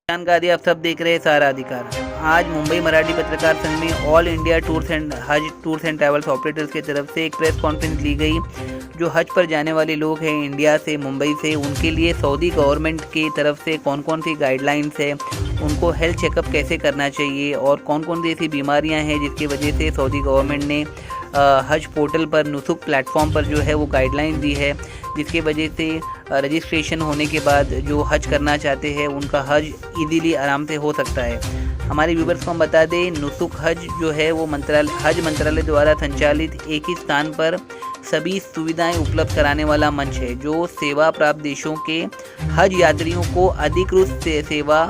जानकारी आप सब देख रहे हैं सारा अधिकार। आज मुंबई मराठी पत्रकार संघ में all India tours and travels operators की तरफ से एक प्रेस कॉन्फ्रेंस ली गई। जो हज पर जाने वाले लोग हैं इंडिया से, मुंबई से, उनके लिए सऊदी गवर्नमेंट की तरफ से कौन कौन सी गाइडलाइंस है, उनको हेल्थ चेकअप कैसे करना चाहिए और कौन कौन सी ऐसी बीमारियां हैं जिसकी वजह से सऊदी गवर्नमेंट ने हज पोर्टल पर नुसुक प्लेटफॉर्म पर जो है वो गाइडलाइन दी है, जिसकी वजह से रजिस्ट्रेशन होने के बाद जो हज करना चाहते हैं उनका हज इजीली आराम से हो सकता है। हमारे व्यूवर्स को हम बता दें, नुसुक हज जो है वो हज मंत्रालय द्वारा संचालित एक ही स्थान पर सभी सुविधाएं उपलब्ध कराने वाला मंच है, जो सेवा प्राप्त देशों के हज यात्रियों को अधिकृत सेवा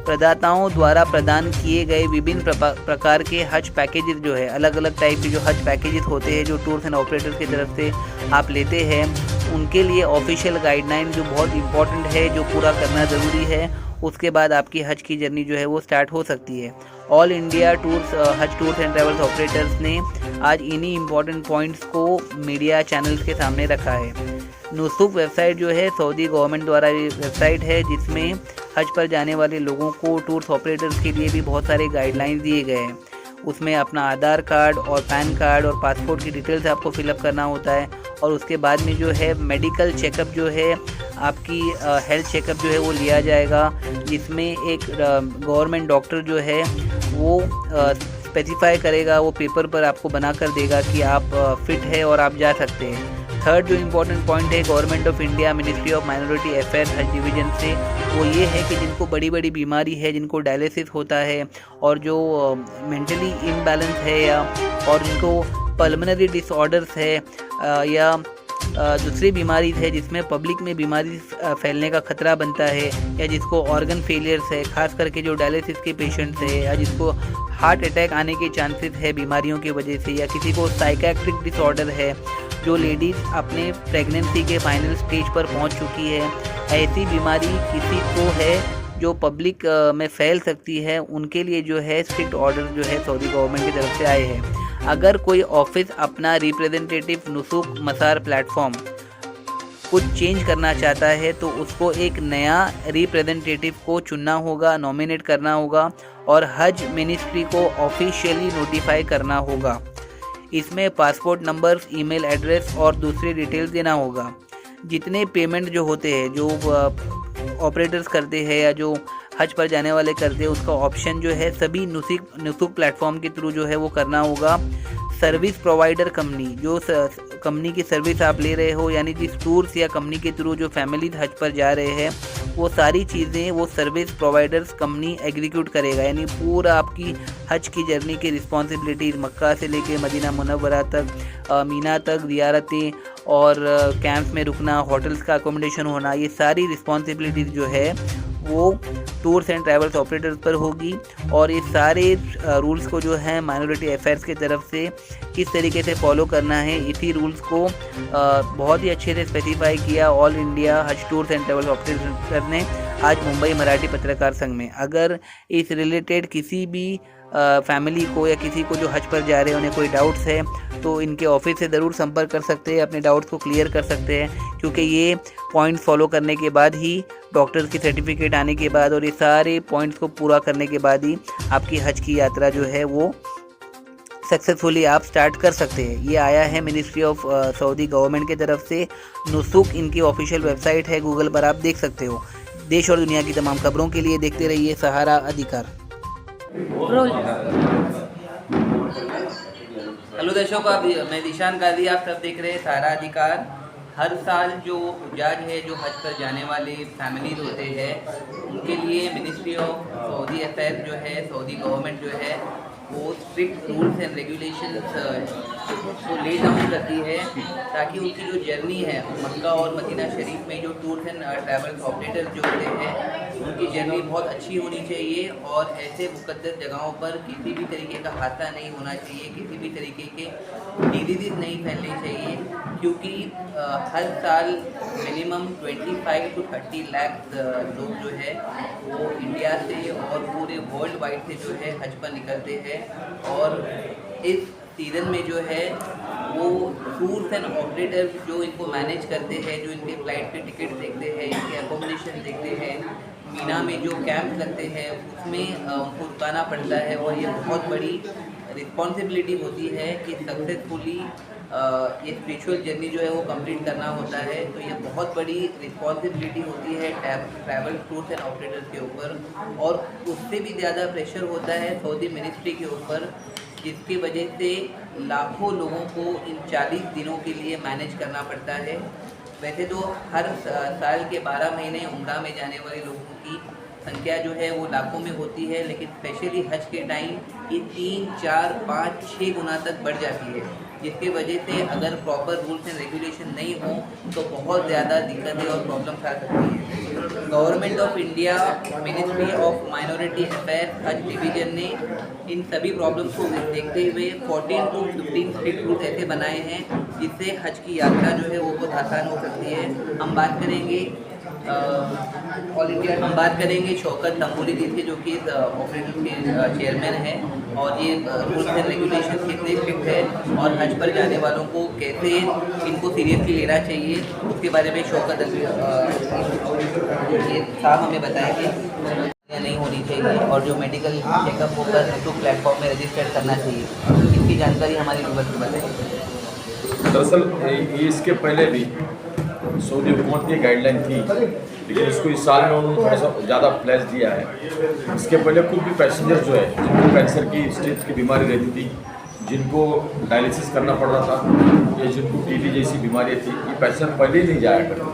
प्रदाताओं द्वारा प्रदान किए गए विभिन्न प्रकार के हज पैकेजेस जो है, अलग अलग टाइप के जो हज पैकेजेस होते हैं जो टूर्स एंड ऑपरेटर्स की तरफ से आप लेते हैं, उनके लिए ऑफिशियल गाइडलाइन जो बहुत इंपॉर्टेंट है, जो पूरा करना ज़रूरी है। उसके बाद आपकी हज की जर्नी जो है वो स्टार्ट हो सकती है। ऑल इंडिया हज टूर्स एंड ट्रैवल्स ऑपरेटर्स ने आज इन्हीं इम्पॉर्टेंट पॉइंट्स को मीडिया चैनल्स के सामने रखा है। नुसुक वेबसाइट जो है सऊदी गवर्नमेंट द्वारा वेबसाइट है, जिसमें हज पर जाने वाले लोगों को टूर्स ऑपरेटर्स के लिए भी बहुत सारे गाइडलाइंस दिए गए हैं। उसमें अपना आधार कार्ड और पैन कार्ड और पासपोर्ट की डिटेल्स आपको फिलअप करना होता है, और उसके बाद में जो है मेडिकल चेकअप जो है, आपकी हेल्थ चेकअप जो है वो लिया जाएगा, जिसमें एक गवर्नमेंट डॉक्टर जो है वो स्पेसिफाई करेगा, वो पेपर पर आपको बना कर देगा कि आप फिट है और आप जा सकते हैं। थर्ड जो इम्पोर्टेंट पॉइंट है government of India ministry of minority affairs हज डिवीजन से, वो ये है कि जिनको बड़ी बड़ी बीमारी है, जिनको डायलिसिस होता है और जो मेंटली इम्बैलेंस है या और उनको पल्मोनरी डिसऑर्डर्स है या दूसरी बीमारी है जिसमें पब्लिक में बीमारी फैलने का खतरा बनता है, या जिसको ऑर्गन फेलियर्स है, खास करके जो डायलिसिस के पेशेंट्स है, या जिसको हार्ट अटैक आने के चांसेस है बीमारियों की वजह से, या किसी को साइकेट्रिक डिसऑर्डर है, जो लेडीज़ अपने प्रेगनेंसी के फाइनल स्टेज पर पहुंच चुकी है, ऐसी बीमारी किसी को है जो पब्लिक में फैल सकती है, उनके लिए जो है स्ट्रिक्ट ऑर्डर जो है सऊदी गवर्नमेंट की तरफ से आए हैं। अगर कोई ऑफिस अपना रिप्रेजेंटेटिव नुसुक मसार प्लेटफॉर्म कुछ चेंज करना चाहता है तो उसको एक नया रिप्रेजेंटेटिव को चुनना होगा, नॉमिनेट करना होगा और हज मिनिस्ट्री को ऑफिशियली नोटिफाई करना होगा। इसमें पासपोर्ट नंबर, ईमेल एड्रेस और दूसरी डिटेल्स देना होगा। जितने पेमेंट जो होते हैं, जो ऑपरेटर्स करते हैं या जो हज पर जाने वाले करते हैं, उसका ऑप्शन जो है सभी नुसुक प्लेटफॉर्म के थ्रू जो है वो करना होगा। सर्विस प्रोवाइडर कंपनी, जो कंपनी की सर्विस आप ले रहे हो, यानी जिस टूर्स या कंपनी के थ्रू जो फैमिली हज पर जा रहे हैं, वो सारी चीज़ें वो सर्विस प्रोवाइडर्स कंपनी एग्जीक्यूट करेगा, यानी पूरा आपकी हज की जर्नी की रिस्पॉन्सिबिलिटीज़ मक्का से लेके मदीना मुनव्वरा तक, मीना तक, ज़ियारतें और कैंप्स में रुकना, होटल्स का अकोमोडेशन होना, ये सारी रिस्पॉन्सिबिलिटीज़ जो है वो टूर्स एंड ट्रैवल्स ऑपरेटर्स पर होगी। और ये सारे रूल्स को जो है माइनॉरिटी अफेयर्स की तरफ से किस तरीके से फॉलो करना है, इसी रूल्स को बहुत ही अच्छे से स्पेसिफाई किया ऑल इंडिया हज टूर्स एंड ट्रैवल्स ऑपरेटर्स ने आज मुंबई मराठी पत्रकार संघ में। अगर इस रिलेटेड किसी भी फैमिली को या किसी को जो हज पर जा रहे हैं उन्हें कोई डाउट्स है तो इनके ऑफिस से ज़रूर संपर्क कर सकते हैं, अपने डाउट्स को क्लियर कर सकते हैं, क्योंकि ये पॉइंट्स फॉलो करने के बाद ही, डॉक्टर्स की सर्टिफिकेट आने के बाद और ये सारे पॉइंट्स को पूरा करने के बाद ही आपकी हज की यात्रा जो है वो सक्सेसफुली आप स्टार्ट कर सकते हैं। ये आया है मिनिस्ट्री ऑफ सऊदी गवर्नमेंट की तरफ से। नुसुक इनकी ऑफिशियल वेबसाइट है, गूगल पर आप देख सकते हो। देश और दुनिया की तमाम खबरों के लिए देखते रहिए सहारा अधिकार। हेलो दर्शकों, मैं दिशान काजी, आप सब देख रहे हैं सहारा अधिकार। हर साल जो हुज्जाज है, जो हज पर जाने वाले फैमिलीज होते हैं, उनके लिए मिनिस्ट्री ऑफ सऊदी अफेयर्स जो है, सऊदी गवर्नमेंट जो है वो स्ट्रिक्ट रूल्स एंड रेगुलेशंस को ले डाउन करती है, ताकि उनकी जो जर्नी है मक्का और मदीना शरीफ में जो टूर्स एंड ट्रैवल्स ऑपरेटर जो होते हैं उनकी जर्नी बहुत अच्छी होनी चाहिए और ऐसे मुकद्दस जगहों पर किसी भी तरीके का हादसा नहीं होना चाहिए, किसी भी तरीके के डिजीज़ नहीं फैलनी चाहिए, क्योंकि हर साल मिनिमम 25 to 30 लाख लोग जो है वो इंडिया से और पूरे वर्ल्ड वाइड से जो है हज पर निकलते हैं। और इस सीज़न में जो है वो टूर्स एंड ऑपरेटर जो इनको मैनेज करते हैं, जो इनके फ़्लाइट के टिकट देखते हैं, इनके अकोमोडेशन देखते हैं, मीना में जो कैंप लगते हैं उसमें उनको रुकाना पड़ता है, और ये बहुत बड़ी रिस्पॉन्सिबिलिटी होती है कि सक्सेसफुली ये स्पिरिचुअल जर्नी जो है वो कंप्लीट करना होता है। तो ये बहुत बड़ी रिस्पॉन्सिबिलिटी होती है ट्रैवल टूर्स एंड ऑपरेटर्स के ऊपर, और उससे भी ज़्यादा प्रेशर होता है सऊदी मिनिस्ट्री के ऊपर, जिसकी वजह से लाखों लोगों को इन 40 दिनों के लिए मैनेज करना पड़ता है। वैसे तो हर साल के 12 महीने उम्रा में जाने वाले लोगों की संख्या जो है वो लाखों में होती है, लेकिन स्पेशली हज के टाइम ये 3, 4, 5, 6 गुना तक बढ़ जाती है, जिसकी वजह से अगर प्रॉपर रूल्स एंड रेगुलेशन नहीं हो तो बहुत ज़्यादा दिक्कतें और प्रॉब्लम्स आ सकती हैं। Government of India ministry of minority affairs हज डिवीज़न ने इन सभी प्रॉब्लम्स को देखते हुए 14 to 15 स्ट्रिक्ट रूल्स ऐसे बनाए हैं जिससे हज की यात्रा जो है वो बहुत आसान हो सकती है। हम बात करेंगे ऑल इंडिया, हम बात करेंगे शौकत तंबूरी जी से, जो कि ऑपरेटर के चेयरमैन हैं, और ये रूल्स एंड रेगुलेशन कितने स्ट्रिक्ट है और हज पर जाने वालों को कैसे इनको सीरियसली लेना चाहिए उसके बारे में शौकत ये साहब हमें बताएंगे। नहीं होनी चाहिए और जो मेडिकल चेकअप होकर यूट्यूब प्लेटफॉर्म में रजिस्टर करना चाहिए, इसकी जानकारी हमारी व्यूअर्स को बताएं। दरअसल ये इसके पहले भी सऊदी हुकूमत की गाइडलाइन थी, लेकिन इसको इस साल में उन्होंने थोड़ा सा ज़्यादा फ्लैश दिया है। इसके पहले कुछ भी पैसेंजर जो है जिनको कैंसर की स्टेज की बीमारी रहती थी, जिनको डायलिसिस करना पड़ रहा था या जिनको टीटी जैसी बीमारियाँ थी, ये पैसेंजर पहले ही नहीं जाया करते।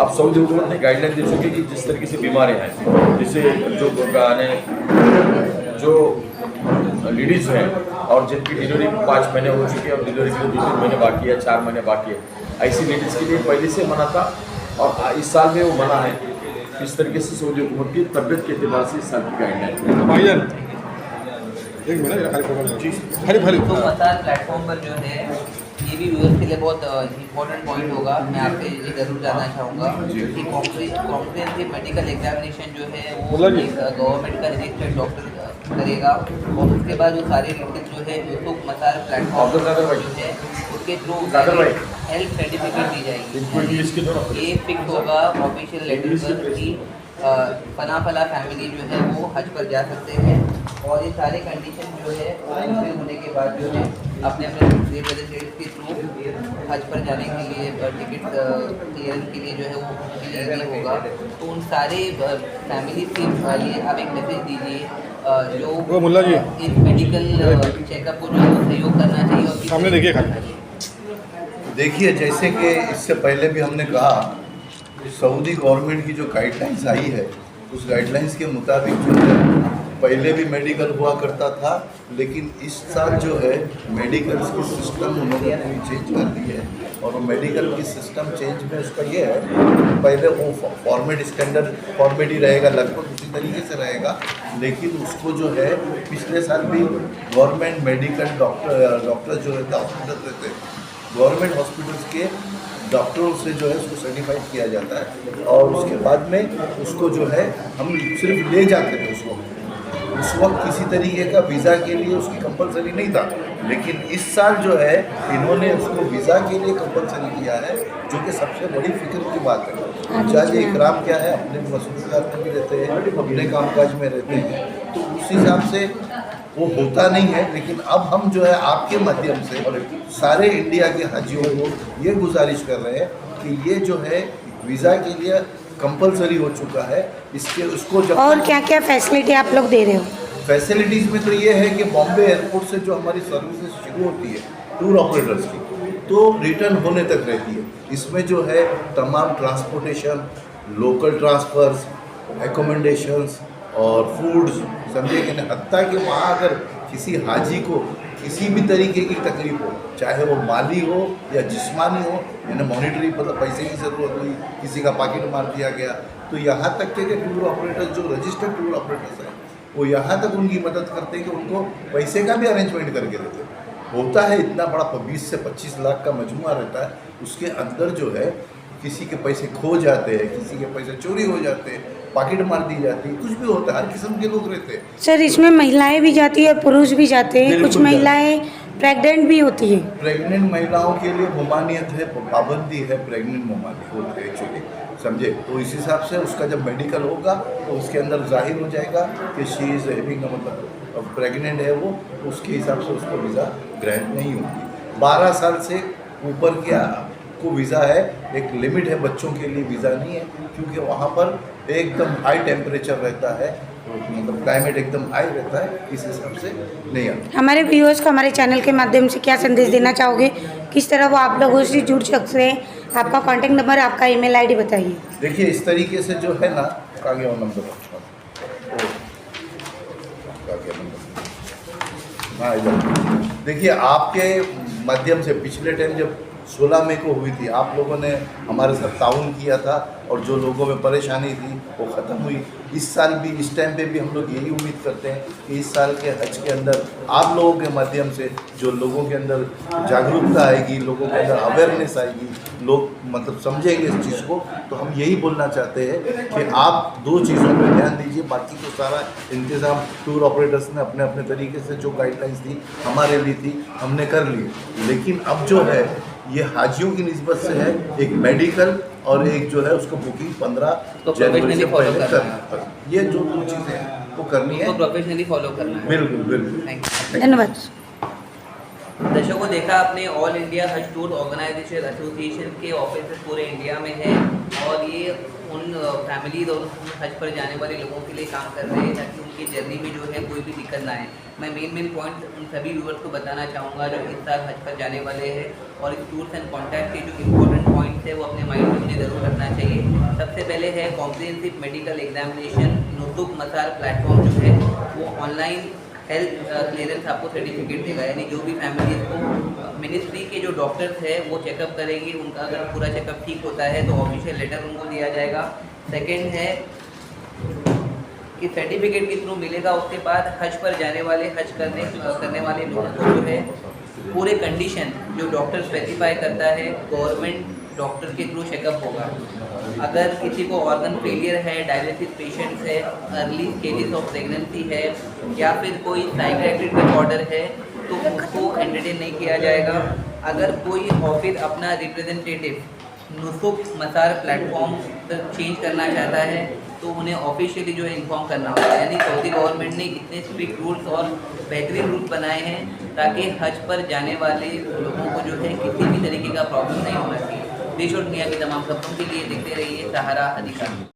अब सऊदी हुकूमत ने गाइडलाइन दे चुकी कि जिस तरीके से बीमारियाँ हैं, जैसे जो लेडीज़ हैं और जिनकी डिलीवरी 5 महीने हो चुकी है और डिलीवरी के 2-3 महीने बाकी है, 4 महीने बाकी है, ऐसी लेडीज़ के लिए पहले से मना था और इस साल में वो मना है। इस तरीके से सऊदी हुकूमत की तबियत के एतबार से इस साल की गाइडलाइन तो मसाल प्लेटफॉर्म पर जो है ये भी व्यूअर्स के लिए बहुत इंपॉर्टेंट पॉइंट होगा। मैं आपसे ये जरूर जानना चाहूँगा कि कॉम्प्रिहेंसिव मेडिकल एग्जामिनेशन जो है वो गवर्नमेंट का रजिस्टर्ड डॉक्टर करेगा, और उसके बाद वो सारे डिटेल्स जो है यूट्यूब मसाल प्लेटफॉर्म जो है उसके थ्रू हेल्थ सर्टिफिकेट दी जाएगी। ये फिक्स होगा ऑफिशियल लेटर पर कि फला फैमिली जो है वो हज पर जा सकते हैं, और ये सारे कंडीशन जो है वो फुलफिल होने के बाद जो है अपने रिप्रेजेंटेटिव के थ्रू हज पर जाने के लिए टिकट क्लियरेंस के लिए जो है वो ईजी होगा। तो उन सारे फैमिली के लिए आप एक मैसेज दीजिए जो इस मेडिकल चेकअप को जो है सहयोग करना चाहिए और सामने देखिए, जैसे कि इससे पहले भी हमने कहा, सऊदी गवर्नमेंट की जो गाइडलाइंस आई है उस गाइडलाइंस के मुताबिक जो है पहले भी मेडिकल हुआ करता था, लेकिन इस साल जो है मेडिकल की सिस्टम उन्होंने पूरी चेंज कर दी है। और वो मेडिकल की सिस्टम चेंज में उसका ये है, पहले वो फॉर्मेट स्टैंडर्ड फॉर्मेट ही रहेगा, लगभग उसी तरीके से रहेगा, लेकिन उसको जो है पिछले साल भी गवर्नमेंट मेडिकल डॉक्टर जो रहता हॉस्पिटल रहते गवर्नमेंट हॉस्पिटल्स के डॉक्टरों से जो है उसको सर्टिफाइड किया जाता है, और उसके बाद में उसको जो है हम सिर्फ ले जाते थे उसको। उस वक्त किसी तरीके का वीज़ा के लिए उसकी कंपलसरी नहीं था, लेकिन इस साल जो है इन्होंने उसको वीज़ा के लिए कंपलसरी किया है, जो कि सबसे बड़ी फिक्र की बात है। चाहे इकराम क्या है, अपने मसरूफियात में भी रहते हैं, अपने कामकाज में रहते हैं, तो उस हिसाब से वो होता नहीं है। लेकिन अब हम जो है आपके माध्यम से सारे इंडिया के हाजियों को ये गुजारिश कर रहे हैं कि ये जो है वीज़ा के लिए कंपलसरी हो चुका है, इसके उसको जब और क्या क्या फैसिलिटी आप लोग दे रहे हो? फैसिलिटीज़ में तो ये है कि बॉम्बे एयरपोर्ट से जो हमारी सर्विसेज शुरू होती है टूर ऑपरेटर्स की, तो रिटर्न होने तक रहती है। इसमें जो है तमाम ट्रांसपोर्टेशन, लोकल ट्रांसफ़र्स, एकोमोडेशंस और फूड्स, समझे कि हत्ता कि वहाँ अगर किसी हाजी को किसी भी तरीके की तकलीफ हो, चाहे वो माली हो या जिस्मानी हो, यानी मॉनिटरी मतलब पैसे की ज़रूरत हुई, किसी का पॉकेट मार दिया गया, तो यहाँ तक के टूर ऑपरेटर्स जो रजिस्टर्ड टूर ऑपरेटर्स हैं वो यहाँ तक उनकी मदद करते हैं कि उनको पैसे का भी अरेंजमेंट करके देते हैं। होता है इतना बड़ा 20 से 25 लाख का मजमुआ रहता है, उसके अंदर जो है किसी के पैसे खो जाते हैं, किसी के पैसे चोरी हो जाते हैं, पॉकेट मार दी जाती है, कुछ भी होता है, हर किस्म के लोग रहते हैं। सर, इसमें महिलाएं भी जाती है और पुरुष भी जाते हैं, कुछ महिलाएं प्रेग्नेंट भी होती है। प्रेग्नेंट महिलाओं के लिए ममानियत है, पाबंदी है, प्रेग्नेंट ममानियत होती है एक्चुअली। समझे। तो इस हिसाब से उसका जब मेडिकल होगा तो उसके अंदर जाहिर हो जाएगा कि शी इज़ हैविंग, मतलब प्रेग्नेंट है वो, उसके हिसाब से उसको वीज़ा ग्रांट नहीं होगी। 12 साल से ऊपर के को वीज़ा है, एक लिमिट है, बच्चों के लिए वीज़ा नहीं है, क्योंकि वहाँ पर एकदम हाई टेम्परेचर रहता है, मतलब क्लाइमेट एकदम हाई रहता है, इस हिसाब से नहीं आता। हमारे व्यूअर्स को हमारे चैनल के माध्यम से क्या संदेश देना चाहोगे, किस तरह वो आप लोगों से जुड़ सकते हैं? आपका कॉन्टैक्ट नंबर, आपका ईमेल आईडी बताइए। देखिए इस तरीके से जो है ना, आगे और नंबर, हाँ इधर देखिए, आपके माध्यम से पिछले टाइम जब 16 मई को हुई थी, आप लोगों ने हमारे साथ ताउन किया था और जो लोगों में परेशानी थी वो ख़त्म हुई। इस साल भी इस टाइम पे भी हम लोग यही उम्मीद करते हैं कि इस साल के हज के अंदर आप लोगों के माध्यम से जो लोगों के अंदर जागरूकता आएगी, लोगों के अंदर अवेयरनेस आएगी, लोग मतलब समझेंगे इस चीज़ को। तो हम यही बोलना चाहते हैं कि आप 2 चीज़ों पर ध्यान दीजिए, बाकी तो सारा इंतज़ाम टूर ऑपरेटर्स ने अपने अपने तरीके से जो गाइडलाइंस दी हमारे लिए थी हमने कर ली। लेकिन अब जो है ये हाजियों की निस्बत से है, एक मेडिकल और एक जो है उसको बुकिंग 15 जनवरी से पहले करना है। ये जो 2 चीज़ें हैं वो करनी है, प्रोफेशनली फॉलो करना है। बिल्कुल बिल्कुल। Thank you. धन्यवाद। दर्शकों, देखा आपने, ऑल इंडिया हज टूर ऑर्गेनाइजेशन एसोसिएशन के ऑफिस पूरे इंडिया में है और ये उन फैमिलीज और हज पर जाने वाले लोगों के लिए काम कर रहे हैं ताकि उनकी जर्नी में जो है कोई भी दिक्कत ना आए। मैं मेन पॉइंट उन सभी व्यूअर्स को बताना चाहूँगा जो इस साल हज पर जाने वाले हैं, और इस टूर्स एंड कॉन्टैक्ट के जो इम्पोर्टेंट पॉइंट्स है वो अपने माइंड में उन्हें ज़रूर रखना चाहिए। सबसे पहले है कॉम्प्रिहेंसिव मेडिकल एग्जामिनेशन। नुसुक मसार प्लेटफॉर्म जो है वो ऑनलाइन हेल्थ क्लियरेंस आपको सर्टिफिकेट देगा, यानी जो भी फैमिलीज को मिनिस्ट्री के जो डॉक्टर्स है वो चेकअप करेंगे, उनका अगर पूरा चेकअप ठीक होता है तो ऑफिशियल लेटर उनको दिया जाएगा। सेकंड है कि सर्टिफिकेट के थ्रू मिलेगा, उसके बाद हज पर जाने वाले, हज करने वाले लोगों को जो है पूरे कंडीशन जो डॉक्टर स्पेसिफाई करता है गवर्नमेंट डॉक्टर के थ्रू चेकअप होगा। अगर किसी को ऑर्गन फेलियर है, डायलिसिस पेशेंट्स है, अर्ली स्टेजेस ऑफ प्रेगनेंसी है या फिर कोई साइकियाट्रिक डिसऑर्डर है तो उसको एंटरटेन नहीं किया जाएगा। अगर कोई ऑफिस अपना रिप्रेजेंटेटिव नुसुक मसार प्लेटफॉर्म पर चेंज करना चाहता है तो उन्हें ऑफिशियली जो है इन्फॉर्म करना होगा। यानी सऊदी गवर्नमेंट ने इतने स्ट्रिक्ट रूल्स और बेहतरीन रूल्स बनाए हैं ताकि हज पर जाने वाले लोगों को जो है किसी भी तरीके का प्रॉब्लम नहीं होना चाहिए। देश और दुनिया की तमाम खबरों के लिए देखते रहिए सहारा अधिकार।